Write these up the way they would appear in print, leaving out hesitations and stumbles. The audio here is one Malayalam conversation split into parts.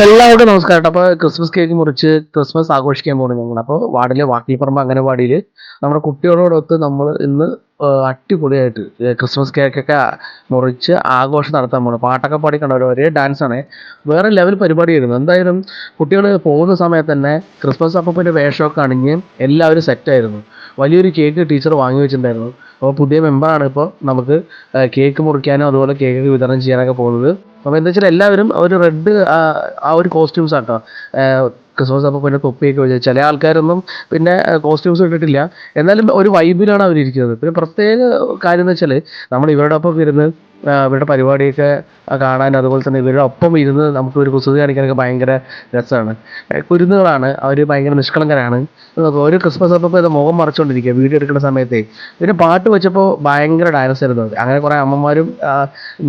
എല്ലാവർക്കും നമസ്കാരം. അപ്പോൾ ക്രിസ്മസ് കേക്ക് മുറിച്ച് ക്രിസ്മസ് ആഘോഷിക്കാൻ പോകണം ഞങ്ങൾ. അപ്പോൾ വാർഡിലെ വാക്കിപ്പറമ്പ് അംഗനവാടിയിൽ നമ്മുടെ കുട്ടികളോടൊത്ത് നമ്മൾ ഇന്ന് അടിപൊളിയായിട്ട് ക്രിസ്മസ് കേക്കൊക്കെ മുറിച്ച് ആഘോഷം നടത്താൻ പോകണം. പാട്ടൊക്കെ പാടി കണ്ട ഒരേ ഡാൻസാണ്. വേറെ ലെവൽ പരിപാടിയായിരുന്നു. എന്തായാലും കുട്ടികൾ പോകുന്ന സമയത്ത് തന്നെ ക്രിസ്മസ് അപ്പൂപ്പൻ്റെ വേഷമൊക്കെ അണിഞ്ഞ് എല്ലാവരും സെറ്റായിരുന്നു. വലിയൊരു കേക്ക് ടീച്ചർ വാങ്ങി വെച്ചിട്ടുണ്ടായിരുന്നു. അപ്പോൾ പുതിയ മെമ്പറാണ് ഇപ്പോൾ നമുക്ക് കേക്ക് മുറിക്കാനും അതുപോലെ കേക്ക് വിതരണം ചെയ്യാനൊക്കെ പോകുന്നത്. അപ്പോൾ എന്താ വെച്ചാൽ എല്ലാവരും ഒരു റെഡ് ആ ഒരു കോസ്റ്റ്യൂംസ് ആട്ടോ. ക്രിസ്മസ് അപ്പോൾ പിന്നെ തൊപ്പിയൊക്കെ വെച്ച് ചില ആൾക്കാരൊന്നും പിന്നെ കോസ്റ്റ്യൂംസ് ഇട്ടിട്ടില്ല. എന്നാലും ഒരു വൈബിലാണ് അവരിയ്ക്കുന്നത്. പിന്നെ പ്രത്യേക കാര്യം എന്ന് വെച്ചാൽ നമ്മൾ ഇവരുടെ ഒപ്പം ഇരുന്ന് ഇവരുടെ പരിപാടിയൊക്കെ കാണാനും അതുപോലെ തന്നെ ഇവരുടെ ഒപ്പം ഇരുന്ന് നമുക്ക് ഒരു കുസൃതി കാണിക്കാനൊക്കെ ഭയങ്കര രസമാണ്. കുരുന്നുകളാണ് അവർ, ഭയങ്കര നിഷ്കളങ്കരാണ്. ഒരു ക്രിസ്മസ് അപ്പോൾ ഇത് മുഖം മറച്ചുകൊണ്ടിരിക്കുക വീഡിയോ എടുക്കുന്ന സമയത്തേ. പിന്നെ പാട്ട് വെച്ചപ്പോൾ ഭയങ്കര ഡാൻസ് ആയിരുന്നു അത്. അങ്ങനെ കുറേ അമ്മമാരും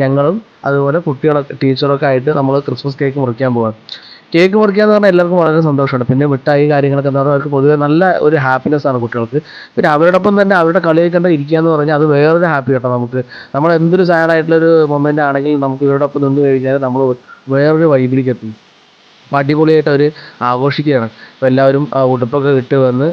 ഞങ്ങളും അതുപോലെ കുട്ടികളൊക്കെ ടീച്ചറൊക്കെ ആയിട്ട് നമ്മൾ ക്രിസ്മസ് കേക്ക് മുറിക്കാൻ പോവാണ്. കേക്ക് മുറിക്കാന്ന് പറഞ്ഞാൽ എല്ലാവർക്കും വളരെ സന്തോഷമാണ്. പിന്നെ മിഠായി കാര്യങ്ങളൊക്കെ എന്ന് പറഞ്ഞാൽ അവർക്ക് പൊതുവെ നല്ല ഒരു ഹാപ്പിനെസ് ആണ് കുട്ടികൾക്ക്. പിന്നെ അവരോടൊപ്പം തന്നെ അവരുടെ കളിയൊക്കെ കണ്ട് ഇരിക്കുക എന്ന് പറഞ്ഞാൽ അത് വേറൊരു ഹാപ്പി കേട്ടോ നമുക്ക്. നമ്മൾ എന്തൊരു സാഡ് ആയിട്ടുള്ളൊരു മൊമെൻ്റ് ആണെങ്കിൽ നമുക്ക് ഇവരോടൊപ്പം നിന്ന് കഴിഞ്ഞാൽ നമ്മൾ വേറൊരു വൈബിലേക്ക് എത്തും. അപ്പോൾ അടിപൊളിയായിട്ട് അവർ ആഘോഷിക്കുകയാണ്. അപ്പോൾ എല്ലാവരും ഉടുപ്പൊക്കെ ഇട്ട് വന്ന്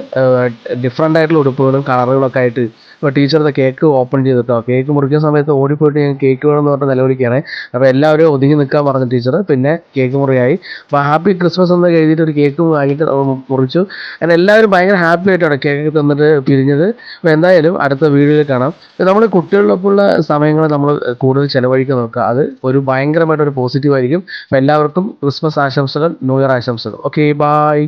ഡിഫറെൻ്റ് ആയിട്ടുള്ള ഉടുപ്പുകളും കളറുകളൊക്കെ ആയിട്ട് ഇപ്പോൾ ടീച്ചർ കേക്ക് ഓപ്പൺ ചെയ്തിട്ടോ കേക്ക് മുറിക്കുന്ന സമയത്ത് ഓടിപ്പോയിട്ട് ഞാൻ കേക്ക് വേണമെന്ന് പറഞ്ഞ് നിലവിളിക്കുകയാണ്. അപ്പോൾ എല്ലാവരും ഒതുങ്ങി നിൽക്കാൻ പറഞ്ഞു ടീച്ചർ. പിന്നെ കേക്ക് മുറിയായി. അപ്പോൾ ഹാപ്പി ക്രിസ്മസ് എന്ന് എഴുതിയിട്ട് ഒരു കേക്ക് വാങ്ങിയിട്ട് മുറിച്ചു. അങ്ങനെ എല്ലാവരും ഭയങ്കര ഹാപ്പി ആയിട്ടാണ് കേക്ക് തന്നിട്ട് പിരിഞ്ഞത്. അപ്പോൾ എന്തായാലും അടുത്ത വീഡിയോയിൽ കാണാം. നമ്മൾ കുട്ടികളോടൊപ്പമുള്ള സമയങ്ങൾ നമ്മൾ കൂടുതൽ ചിലവഴിക്കാൻ നോക്കുക. അത് ഒരു ഭയങ്കരമായിട്ടൊരു പോസിറ്റീവ് ആയിരിക്കും. അപ്പോൾ എല്ലാവർക്കും ക്രിസ്മസ് ആശംസകൾ, ന്യൂ ഇയർ ആശംസകൾ. Okay, by.